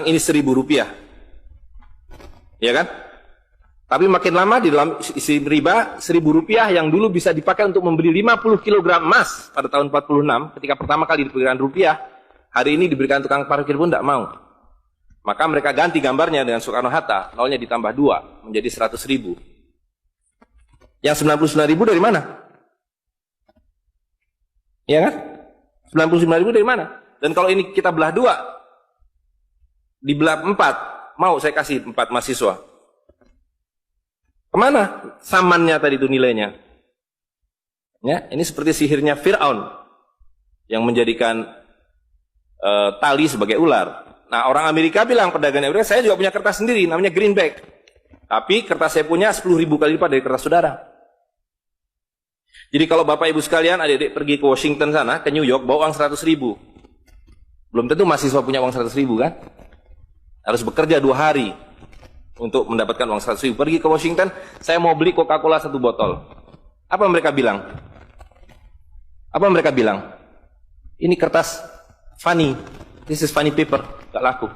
ini Rp1.000, ya kan? Tapi makin lama di dalam isi riba, Rp1.000 yang dulu bisa dipakai untuk membeli 50 kg emas pada tahun 46, ketika pertama kali diberikan rupiah, hari ini diberikan tukang parkir pun tidak mau. Maka mereka ganti gambarnya dengan Soekarno-Hatta, nolnya ditambah 2, menjadi 100.000. Yang 99.000 dari mana? Ya kan? 99.000 dari mana? Dan kalau ini kita belah 2, dibelah 4, mau saya kasih 4 mahasiswa. Kemana samannya tadi itu nilainya? Ya, ini seperti sihirnya Fir'aun yang menjadikan tali sebagai ular. Nah, orang Amerika bilang, pedagang Amerika, saya juga punya kertas sendiri, namanya greenback. Tapi kertas saya punya 10.000 kali lipat dari kertas saudara. Jadi kalau Bapak Ibu sekalian, adik-adik pergi ke Washington sana, ke New York, bawa uang 100.000. Belum tentu mahasiswa punya uang 100.000 kan? Harus bekerja 2 hari untuk mendapatkan uang 100.000. Pergi ke Washington, saya mau beli Coca-Cola 1 botol. Apa mereka bilang? Apa mereka bilang? Ini kertas funny. This is funny paper. Gak laku.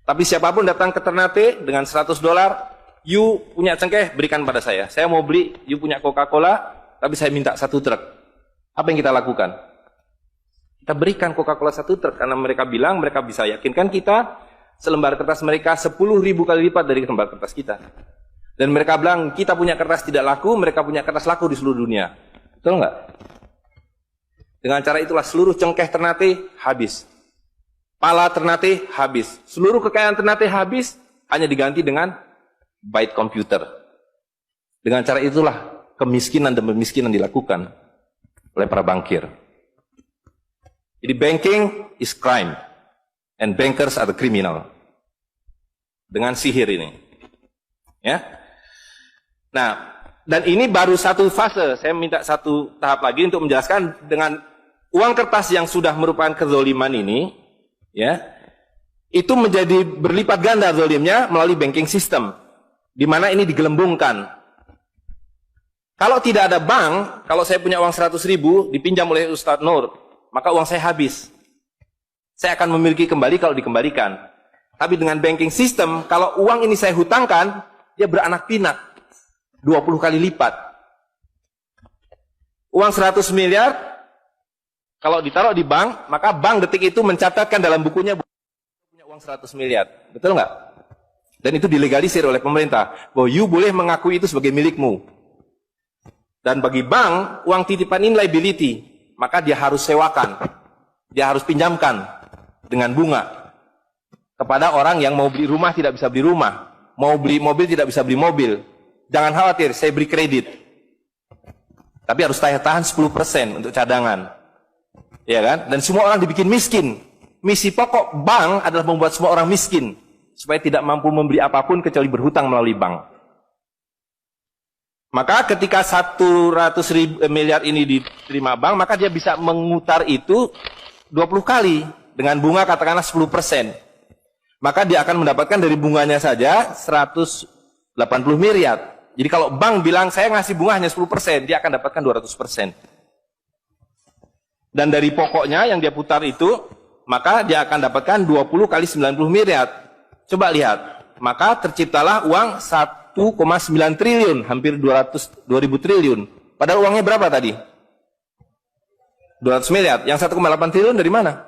Tapi siapapun datang ke Ternate dengan $100, you punya cengkeh, berikan pada saya. Saya mau beli, you punya Coca-Cola, tapi saya minta 1 truk. Apa yang kita lakukan? Kita berikan Coca-Cola 1 truk, karena mereka bilang, mereka bisa yakinkan kita, selembar kertas mereka 10.000 kali lipat dari lembar kertas kita. Dan mereka bilang, kita punya kertas tidak laku, mereka punya kertas laku di seluruh dunia. Betul nggak? Dengan cara itulah seluruh cengkeh Ternate habis. Pala Ternate habis. Seluruh kekayaan Ternate habis, hanya diganti dengan byte komputer. Dengan cara itulah kemiskinan dan pemiskinan dilakukan oleh para bankir. Jadi banking is crime and bankers are the criminal. Dengan sihir ini. Ya. Nah, dan ini baru satu fase. Saya minta satu tahap lagi untuk menjelaskan dengan uang kertas yang sudah merupakan kezoliman ini, ya, itu menjadi berlipat ganda zolimnya melalui banking system, di mana ini digelembungkan. Kalau tidak ada bank, kalau saya punya uang 100.000 dipinjam oleh Ustadz Nur, maka uang saya habis. Saya akan memiliki kembali kalau dikembalikan. Tapi dengan banking system, kalau uang ini saya hutangkan, dia beranak pinak 20 kali lipat. Uang 100 miliar kalau ditaruh di bank, maka bank detik itu mencatatkan dalam bukunya punya uang 100 miliar. Betul nggak? Dan itu dilegalisir oleh pemerintah, bahwa you boleh mengakui itu sebagai milikmu. Dan bagi bank, uang titipan ini liability, maka dia harus sewakan, dia harus pinjamkan dengan bunga kepada orang yang mau beli rumah tidak bisa beli rumah, mau beli mobil tidak bisa beli mobil. Jangan khawatir, saya beri kredit, tapi harus tahan 10% untuk cadangan. Ya kan? Dan semua orang dibikin miskin. Misi pokok bank adalah membuat semua orang miskin, supaya tidak mampu membeli apapun kecuali berhutang melalui bank. Maka ketika 100 miliar ini diterima bank, maka dia bisa mengutar itu 20 kali dengan bunga katakanlah 10%. Maka dia akan mendapatkan dari bunganya saja 180 miliar. Jadi kalau bank bilang saya ngasih bunga hanya 10%, dia akan dapatkan 200%. Dan dari pokoknya yang dia putar itu, maka dia akan dapatkan 20 kali 90 miliar. Coba lihat, maka terciptalah uang 1,9 triliun, hampir 2.000 triliun. Padahal uangnya berapa tadi? 200 miliar. Yang 1,8 triliun dari mana?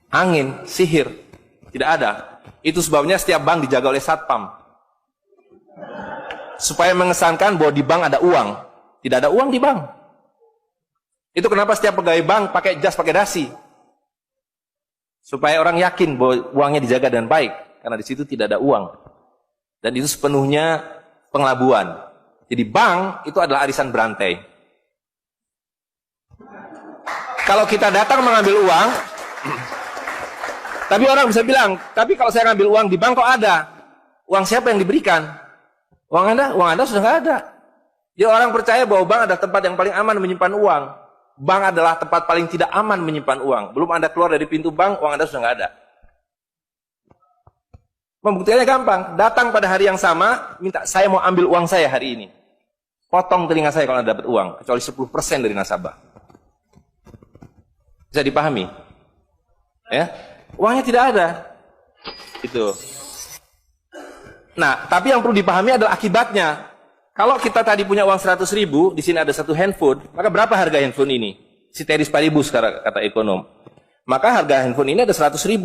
Angin, sihir. Tidak ada. Itu sebabnya setiap bank dijaga oleh satpam. Supaya mengesankan bahwa di bank ada uang. Tidak ada uang di bank. Itu kenapa setiap pegawai bank pakai jas, pakai dasi. Supaya orang yakin bahwa uangnya dijaga dengan baik. Karena di situ tidak ada uang. Dan itu sepenuhnya pengelabuan. Jadi bank itu adalah arisan berantai. Kalau kita datang mengambil uang, tapi orang bisa bilang, tapi kalau saya ngambil uang di bank kok ada? Uang siapa yang diberikan? Uang Anda sudah nggak ada. Jadi orang percaya bahwa bank adalah tempat yang paling aman menyimpan uang. Bank adalah tempat paling tidak aman menyimpan uang. Belum Anda keluar dari pintu bank, uang Anda sudah nggak ada. Membuktikannya gampang. Datang pada hari yang sama, minta saya mau ambil uang saya hari ini. Potong telinga saya kalau Anda dapat uang, kecuali 10% dari nasabah. Bisa dipahami? Ya. Uangnya tidak ada. Itu. Nah, tapi yang perlu dipahami adalah akibatnya. Kalau kita tadi punya uang 100.000, di sini ada satu handphone, maka berapa harga handphone ini? Ceteris paribus kata ekonom. Maka harga handphone ini ada 100.000,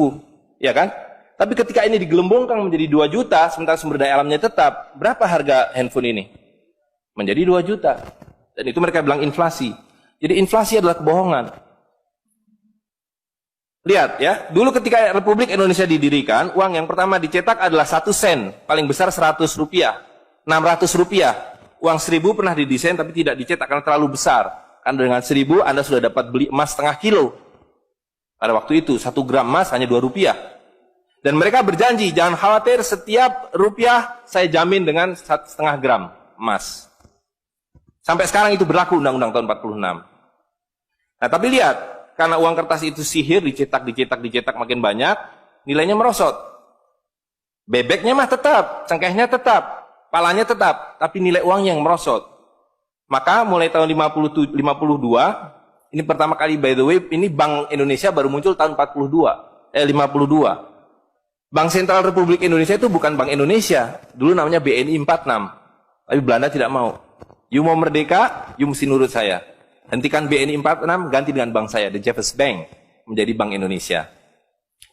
ya kan? Tapi ketika ini digelembungkan menjadi 2 juta, sementara sumber daya alamnya tetap, berapa harga handphone ini? Menjadi 2 juta. Dan itu mereka bilang inflasi. Jadi inflasi adalah kebohongan. Lihat ya, dulu ketika Republik Indonesia didirikan, uang yang pertama dicetak adalah 1 sen, paling besar 100 rupiah. 600 rupiah. Uang 1.000 pernah didesain tapi tidak dicetak karena terlalu besar. Karena dengan 1.000 Anda sudah dapat beli emas setengah kilo. Pada waktu itu 1 gram emas hanya 2 rupiah. Dan mereka berjanji, jangan khawatir, setiap rupiah saya jamin dengan 1,5 gram emas. Sampai sekarang itu berlaku Undang-Undang tahun 46. Nah tapi lihat, karena uang kertas itu sihir, dicetak makin banyak, nilainya merosot. Bebeknya mah tetap, cengkehnya tetap, palanya tetap, tapi nilai uang yang merosot. Maka mulai tahun 52, ini pertama kali by the way, ini Bank Indonesia baru muncul tahun 52. Bank Sentral Republik Indonesia itu bukan Bank Indonesia, dulu namanya BNI 46. Tapi Belanda tidak mau. You mau merdeka, you mesti nurut saya. Hentikan BNI 46, ganti dengan bank saya, The Jeffers Bank, menjadi Bank Indonesia.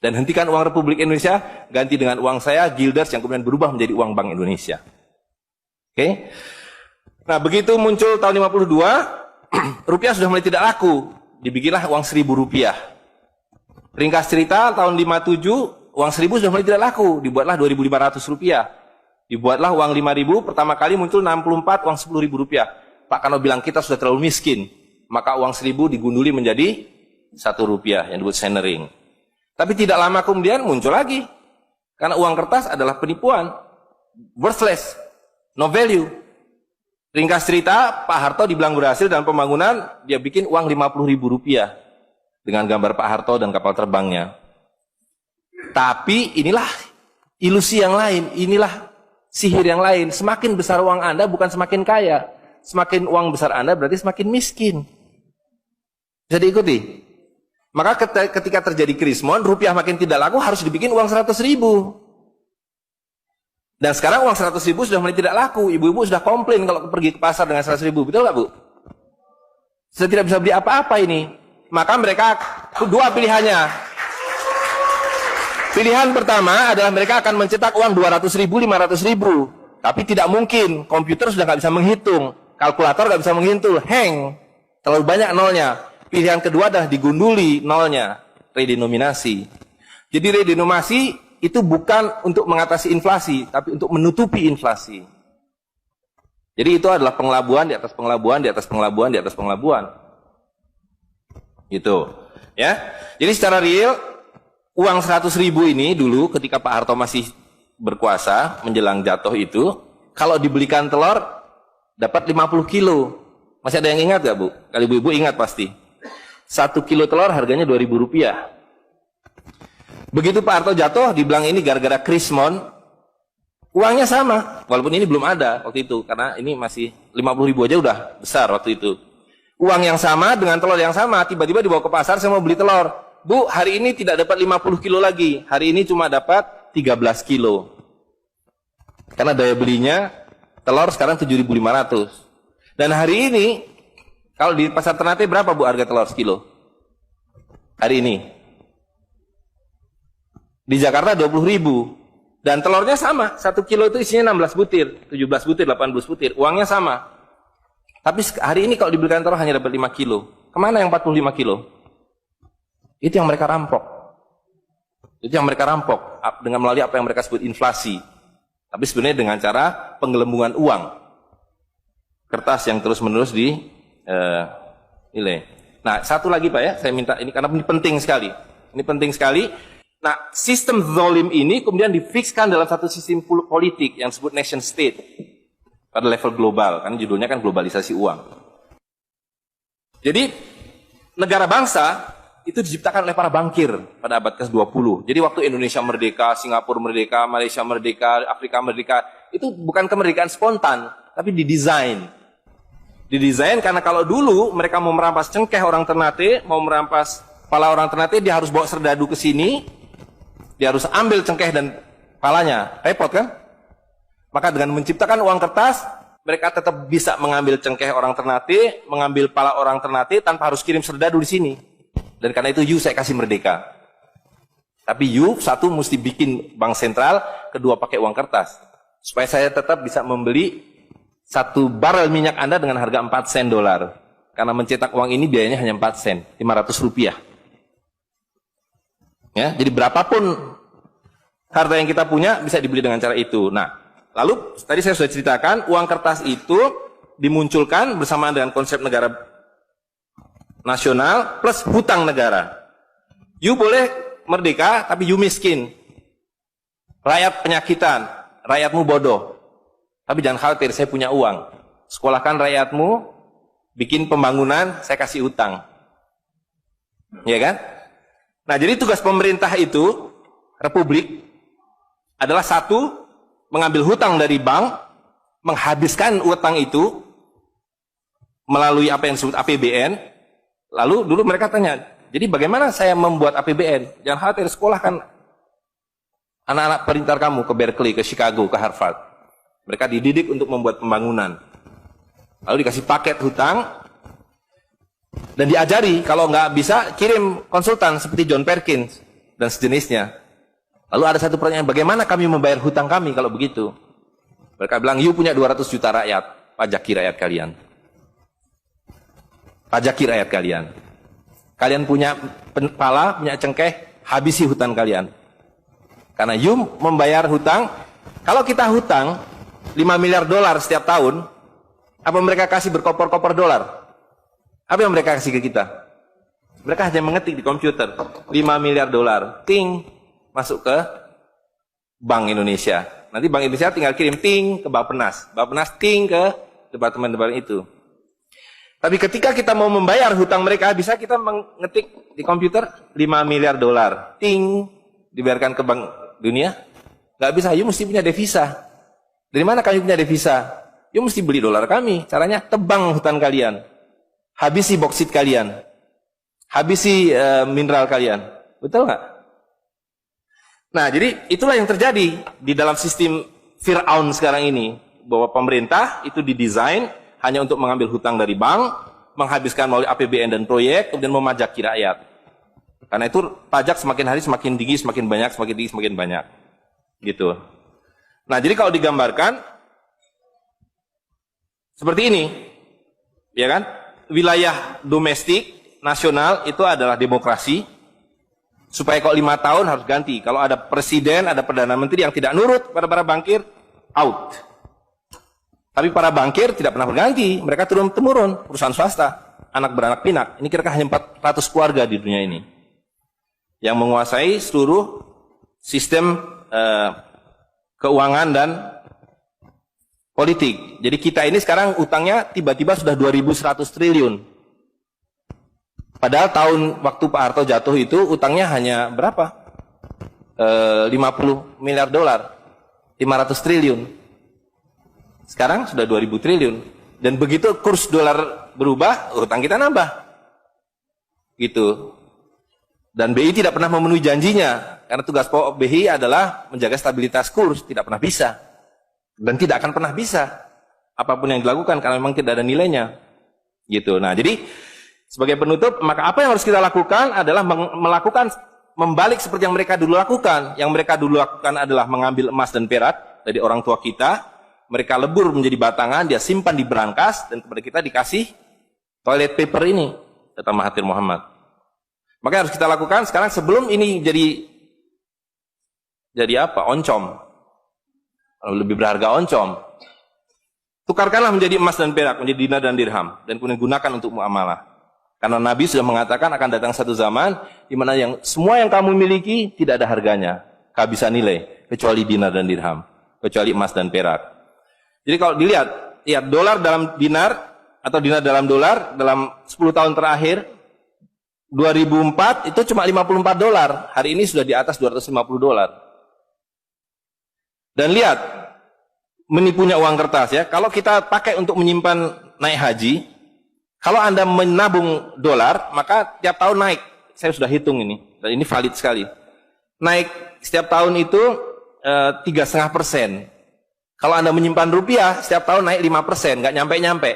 Dan hentikan uang Republik Indonesia, ganti dengan uang saya, Guilders, yang kemudian berubah menjadi uang Bank Indonesia. Oke. Nah, begitu muncul tahun 52, rupiah sudah mulai tidak laku. Dibikinlah uang 1.000 rupiah. Ringkas cerita, tahun 57, uang 1.000 sudah mulai tidak laku. Dibuatlah 2.500 rupiah. Dibuatlah uang 5.000, pertama kali muncul 64, uang 10.000 rupiah. Pak Kano bilang kita sudah terlalu miskin. Maka uang 1.000 digunduli menjadi 1 rupiah, yang disebut centering. Tapi tidak lama kemudian muncul lagi. Karena uang kertas adalah penipuan. Worthless. No value. Ringkas cerita, Pak Harto dibilang berhasil dalam pembangunan, dia bikin uang 50.000 rupiah dengan gambar Pak Harto dan kapal terbangnya. Tapi inilah ilusi yang lain, inilah sihir yang lain. Semakin besar uang Anda bukan semakin kaya. Semakin uang besar Anda berarti semakin miskin. Bisa diikuti? Maka ketika terjadi krismon, rupiah makin tidak laku, harus dibikin uang 100.000. Dan sekarang uang 100.000 sudah mulai tidak laku. Ibu-ibu sudah komplain kalau pergi ke pasar dengan 100.000. Betul nggak, Bu? Sudah tidak bisa beli apa-apa ini. Maka mereka dua pilihannya. Pilihan pertama adalah mereka akan mencetak uang 200.000, 500.000. Tapi tidak mungkin. Komputer sudah nggak bisa menghitung. Kalkulator nggak bisa menghitung. Hang. Terlalu banyak nolnya. Pilihan kedua adalah digunduli nolnya. Redenominasi. Jadi redenominasi itu bukan untuk mengatasi inflasi, tapi untuk menutupi inflasi. Jadi itu adalah pengelabuan di atas pengelabuan, di atas pengelabuan, di atas pengelabuan. Gitu. Ya. Jadi secara real, uang 100.000 ini dulu ketika Pak Harto masih berkuasa, menjelang jatuh itu, kalau dibelikan telur, dapat 50 kilo. Masih ada yang ingat gak, Bu? Kali ibu-ibu ingat pasti. 1 kilo telur harganya 2.000 rupiah. Begitu Pak Harto jatuh, dibilang ini gara-gara krismon, uangnya sama, walaupun ini belum ada waktu itu, karena ini masih 50.000 aja udah besar waktu itu. Uang yang sama dengan telur yang sama, tiba-tiba dibawa ke pasar, saya mau beli telur. Bu, hari ini tidak dapat 50 kilo lagi, hari ini cuma dapat 13 kilo. Karena daya belinya, telur sekarang 7.500. Dan hari ini, kalau di pasar Ternate berapa, Bu, harga telur sekilo? Hari ini. Di Jakarta 20.000. Dan telurnya sama. 1 kilo itu isinya 16 butir. 17 butir, 18 butir. Uangnya sama. Tapi hari ini kalau dibelikan telur hanya dapat 5 kilo. Kemana yang 45 kilo? Itu yang mereka rampok. Itu yang mereka rampok. Dengan melalui apa yang mereka sebut inflasi. Tapi sebenarnya dengan cara penggelembungan uang. Kertas yang terus-menerus nilai. Nah, satu lagi Pak ya. Saya minta ini karena ini penting sekali. Ini penting sekali. Nah, sistem zalim ini kemudian difikskan dalam satu sistem politik yang disebut nation state pada level global, karena judulnya kan globalisasi uang. Jadi, negara bangsa itu diciptakan oleh para bankir pada abad ke-20. Jadi waktu Indonesia merdeka, Singapura merdeka, Malaysia merdeka, Afrika merdeka, itu bukan kemerdekaan spontan, tapi didesain. Didesain karena kalau dulu mereka mau merampas cengkeh orang Ternate, mau merampas kepala orang Ternate, dia harus bawa serdadu ke sini, Dia harus ambil cengkeh dan palanya. Repot kan? Maka dengan menciptakan uang kertas, mereka tetap bisa mengambil cengkeh orang Ternate, mengambil pala orang Ternate tanpa harus kirim serdadu di sini. Dan karena itu saya kasih merdeka. Tapi satu mesti bikin bank sentral, kedua pakai uang kertas. Supaya saya tetap bisa membeli 1 barel minyak Anda dengan harga 4 sen dolar. Karena mencetak uang ini biayanya hanya 4 sen, 500 rupiah. Ya, jadi berapapun harta yang kita punya bisa dibeli dengan cara itu. Nah, lalu tadi saya sudah ceritakan uang kertas itu dimunculkan bersamaan dengan konsep negara nasional plus hutang negara. Boleh merdeka tapi miskin. Rakyat penyakitan, rakyatmu bodoh. Tapi jangan khawatir, saya punya uang. Sekolahkan rakyatmu, bikin pembangunan, saya kasih utang. Ya kan? Nah, jadi tugas pemerintah itu, republik, adalah satu, mengambil hutang dari bank, menghabiskan utang itu, melalui apa yang disebut APBN, lalu dulu mereka tanya, jadi bagaimana saya membuat APBN? Jangan khawatir, sekolahkan anak-anak pintar kamu ke Berkeley, ke Chicago, ke Harvard. Mereka dididik untuk membuat pembangunan. Lalu dikasih paket hutang, dan diajari, kalau nggak bisa, kirim konsultan seperti John Perkins dan sejenisnya. Lalu ada satu pertanyaan, bagaimana kami membayar hutang kami kalau begitu? Mereka bilang, punya 200 juta rakyat, pajaki rakyat kalian. Pajaki rakyat kalian. Kalian punya pala, punya cengkeh, habisi hutang kalian. Karena membayar hutang, kalau kita hutang 5 miliar dolar setiap tahun, apa mereka kasih berkoper-koper dolar? Apa yang mereka kasih ke kita? Mereka hanya mengetik di komputer 5 miliar dolar, ting, masuk ke Bank Indonesia. Nanti Bank Indonesia tinggal kirim ting ke Bappenas, Bappenas ting ke departemen-departemen itu. Tapi ketika kita mau membayar hutang mereka, bisa kita mengetik di komputer 5 miliar dolar, ting, dibiarkan ke Bank Dunia? Nggak bisa, mesti punya devisa. Dari mana kami punya devisa? Mesti beli dolar kami. Caranya tebang hutang kalian. Habisi boksit kalian, habisi mineral kalian, betul nggak? Nah, jadi itulah yang terjadi di dalam sistem Fir'aun sekarang ini, bahwa pemerintah itu didesain hanya untuk mengambil hutang dari bank, menghabiskan melalui APBN dan proyek, kemudian memajaki rakyat. Karena itu pajak semakin hari semakin tinggi, semakin banyak, semakin tinggi, semakin banyak, gitu. Nah, jadi kalau digambarkan seperti ini, ya kan? Wilayah domestik nasional itu adalah demokrasi, supaya kalau 5 tahun harus ganti. Kalau ada presiden, ada perdana menteri yang tidak nurut pada para bankir, out. Tapi para bankir tidak pernah berganti, mereka turun-temurun, perusahaan swasta, anak beranak pinak. Ini kira-kira hanya 400 keluarga di dunia ini yang menguasai seluruh sistem keuangan dan politik. Jadi kita ini sekarang utangnya tiba-tiba sudah 2.100 triliun. Padahal tahun waktu Pak Harto jatuh itu utangnya hanya berapa? 50 miliar dolar. 500 triliun. Sekarang sudah 2.000 triliun. Dan begitu kurs dolar berubah, utang kita nambah. Gitu. Dan BI tidak pernah memenuhi janjinya. Karena tugas pokok BI adalah menjaga stabilitas kurs. Tidak pernah bisa. Dan tidak akan pernah bisa apapun yang dilakukan karena memang tidak ada nilainya, gitu. Nah, jadi sebagai penutup, maka apa yang harus kita lakukan adalah membalik seperti yang mereka dulu lakukan. Yang mereka dulu lakukan adalah mengambil emas dan perak dari orang tua kita, mereka lebur menjadi batangan, dia simpan di berangkas, dan kepada kita dikasih toilet paper ini, kata Mahathir Muhammad. Maka yang harus kita lakukan sekarang sebelum ini jadi apa? Oncom. Lebih berharga oncom. Tukarkanlah menjadi emas dan perak, menjadi dinar dan dirham, dan kemudian gunakan untuk muamalah. Karena Nabi sudah mengatakan akan datang satu zaman di mana semua yang kamu miliki tidak ada harganya, kehabisan nilai, kecuali dinar dan dirham, kecuali emas dan perak. Jadi kalau dilihat, dolar dalam dinar atau dinar dalam dolar dalam 10 tahun terakhir, 2004 itu cuma 54 dolar, hari ini sudah di atas 250 dolar. Dan lihat, menipunya uang kertas ya. Kalau kita pakai untuk menyimpan naik haji, kalau Anda menabung dolar, maka tiap tahun naik. Saya sudah hitung ini, dan ini valid sekali. Naik setiap tahun itu 3,5%. Kalau Anda menyimpan rupiah, setiap tahun naik 5%, nggak nyampe-nyampe.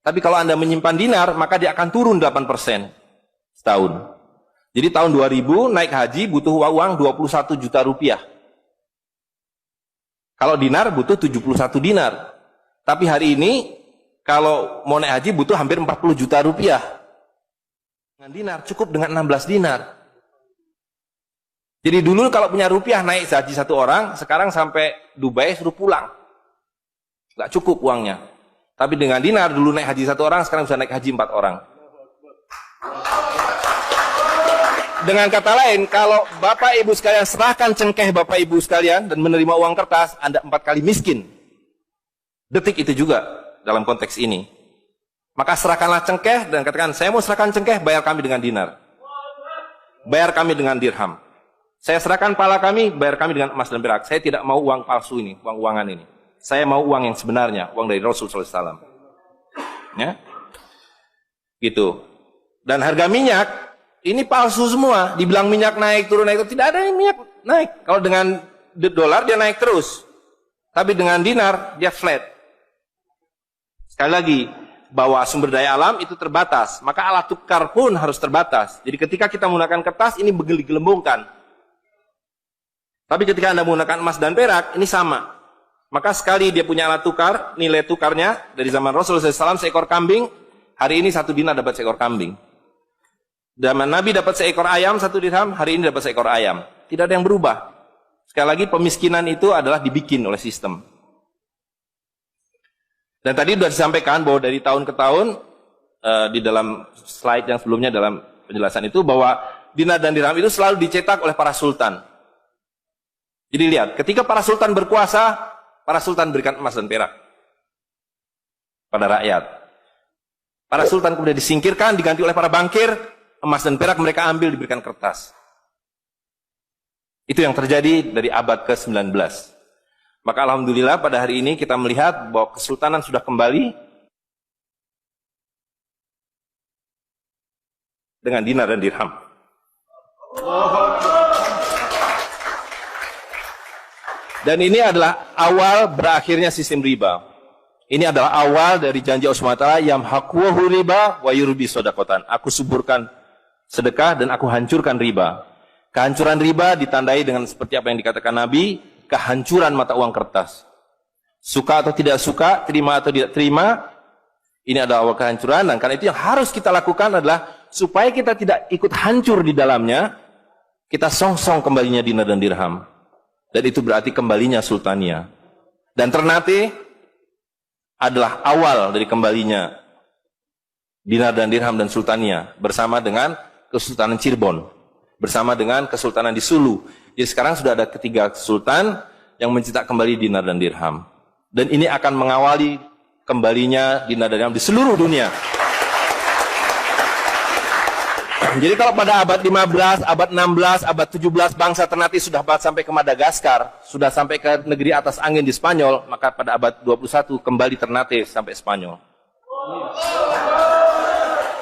Tapi kalau Anda menyimpan dinar, maka dia akan turun 8% setahun. Jadi tahun 2000 naik haji butuh uang 21 juta rupiah. Kalau dinar butuh 71 dinar. Tapi hari ini kalau mau naik haji butuh hampir 40 juta rupiah. Dengan dinar cukup dengan 16 dinar. Jadi dulu kalau punya rupiah naik haji satu orang, sekarang sampai Dubai suruh pulang. Nggak cukup uangnya. Tapi dengan dinar dulu naik haji satu orang, sekarang bisa naik haji 4 orang. Dengan kata lain, kalau Bapak Ibu sekalian serahkan cengkeh Bapak Ibu sekalian dan menerima uang kertas, Anda 4 kali miskin. Detik itu juga dalam konteks ini. Maka serahkanlah cengkeh dan katakan, saya mau serahkan cengkeh, bayar kami dengan dinar. Bayar kami dengan dirham. Saya serahkan pala kami, bayar kami dengan emas dan perak. Saya tidak mau uang palsu ini, uang-uangan ini. Saya mau uang yang sebenarnya, uang dari Rasul SAW. Ya, gitu. Dan harga minyak ini palsu semua. Dibilang minyak naik turun naik turun, tidak ada yang minyak naik. Kalau dengan dolar dia naik terus, tapi dengan dinar dia flat. Sekali lagi, bahwa sumber daya alam itu terbatas, maka alat tukar pun harus terbatas. Jadi ketika kita menggunakan kertas ini gelembungkan. Tapi ketika Anda menggunakan emas dan perak, ini sama. Maka sekali dia punya alat tukar, nilai tukarnya dari zaman Rasulullah SAW seekor kambing, hari ini 1 dinar dapat seekor kambing. Zaman Nabi dapat seekor ayam 1 dirham, hari ini dapat seekor ayam. Tidak ada yang berubah. Sekali lagi pemiskinan itu adalah dibikin oleh sistem. Dan tadi sudah disampaikan bahwa dari tahun ke tahun, di dalam slide yang sebelumnya dalam penjelasan itu, bahwa dinar dan dirham itu selalu dicetak oleh para sultan. Jadi lihat, ketika para sultan berkuasa, para sultan berikan emas dan perak pada rakyat. Para sultan kemudian disingkirkan, diganti oleh para bankir, emas dan perak mereka ambil, diberikan kertas. Itu yang terjadi dari abad ke-19. Maka alhamdulillah pada hari ini kita melihat bahwa kesultanan sudah kembali dengan dinar dan dirham. Dan ini adalah awal berakhirnya sistem riba. Ini adalah awal dari janji Allah SWT, yamhaqwahu riba wa yurbi sodakotan. Aku suburkan sedekah dan aku hancurkan riba. Kehancuran riba ditandai dengan seperti apa yang dikatakan Nabi, kehancuran mata uang kertas. Suka atau tidak suka, terima atau tidak terima, ini adalah awal kehancuran. Dan karena itu yang harus kita lakukan adalah supaya kita tidak ikut hancur di dalamnya, kita song-song kembalinya dinar dan dirham. Dan itu berarti kembalinya sultania. Dan Ternate adalah awal dari kembalinya dinar dan dirham dan sultania bersama dengan Kesultanan Cirebon, bersama dengan Kesultanan di Sulu. Jadi sekarang sudah ada 3 sultan yang mencetak kembali dinar dan dirham. Dan ini akan mengawali kembalinya dinar dan dirham di seluruh dunia. Jadi kalau pada abad 15, abad 16, abad 17 bangsa Ternate sudah sampai ke Madagaskar, sudah sampai ke negeri atas angin di Spanyol, maka pada abad 21 kembali Ternate sampai Spanyol.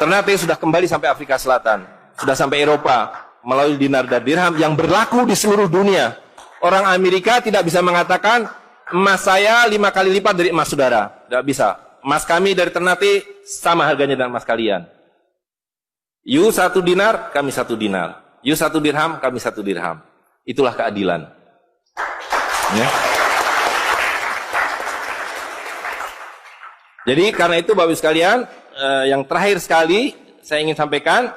Ternate sudah kembali sampai Afrika Selatan, sudah sampai Eropa melalui dinar dan dirham yang berlaku di seluruh dunia. Orang Amerika tidak bisa mengatakan emas saya 5 kali lipat dari emas saudara, tidak bisa. Emas kami dari Ternate sama harganya dengan emas kalian. You 1 dinar, kami 1 dinar. You 1 dirham, kami 1 dirham. Itulah keadilan. Ya. Jadi karena itu Bapak Ibu sekalian, yang terakhir sekali saya ingin sampaikan,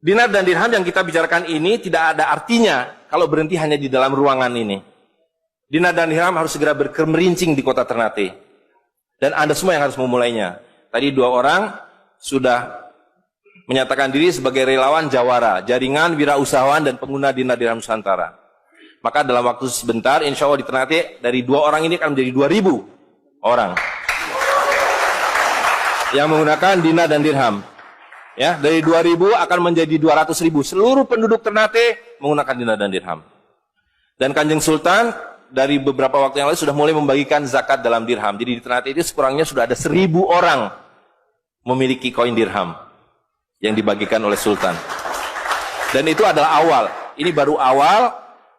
dinar dan dirham yang kita bicarakan ini tidak ada artinya kalau berhenti hanya di dalam ruangan ini. Dinar dan dirham harus segera berkemerincing di kota Ternate. Dan Anda semua yang harus memulainya. Tadi 2 orang sudah menyatakan diri sebagai relawan Jawara, jaringan wirausahawan dan pengguna dinar dirham Nusantara. Maka dalam waktu sebentar, insya Allah di Ternate, dari 2 orang ini akan menjadi 2.000 orang yang menggunakan dinar dan dirham. Ya, dari 2.000 akan menjadi 200.000. Seluruh penduduk Ternate menggunakan dinar dan dirham. Dan Kanjeng Sultan dari beberapa waktu yang lalu sudah mulai membagikan zakat dalam dirham. Jadi di Ternate itu sekurangnya sudah ada 1.000 orang memiliki koin dirham yang dibagikan oleh Sultan. Dan itu adalah awal. Ini baru awal,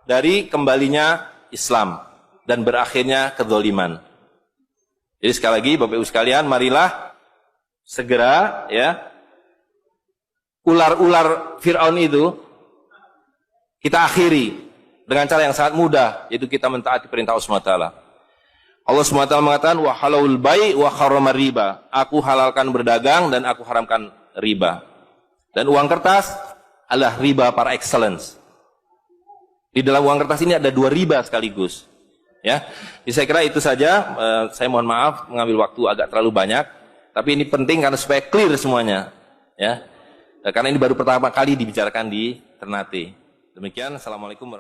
dari kembalinya Islam dan berakhirnya kezaliman. Jadi sekali lagi Bapak Ibu sekalian, marilah segera ya ular-ular Fir'aun itu kita akhiri dengan cara yang sangat mudah, yaitu kita mentaati perintah Allah SWT. Allah SWT mengatakan wa halalul bai' wa harrama riba. Aku halalkan berdagang dan aku haramkan riba. Dan uang kertas adalah riba par excellence. Di dalam uang kertas ini ada 2 riba sekaligus. Ya, jadi saya kira itu saja. Saya mohon maaf mengambil waktu agak terlalu banyak, tapi ini penting karena supaya clear semuanya. Ya, karena ini baru pertama kali dibicarakan di Ternate. Demikian, assalamualaikum warahmatullahi wabarakatuh.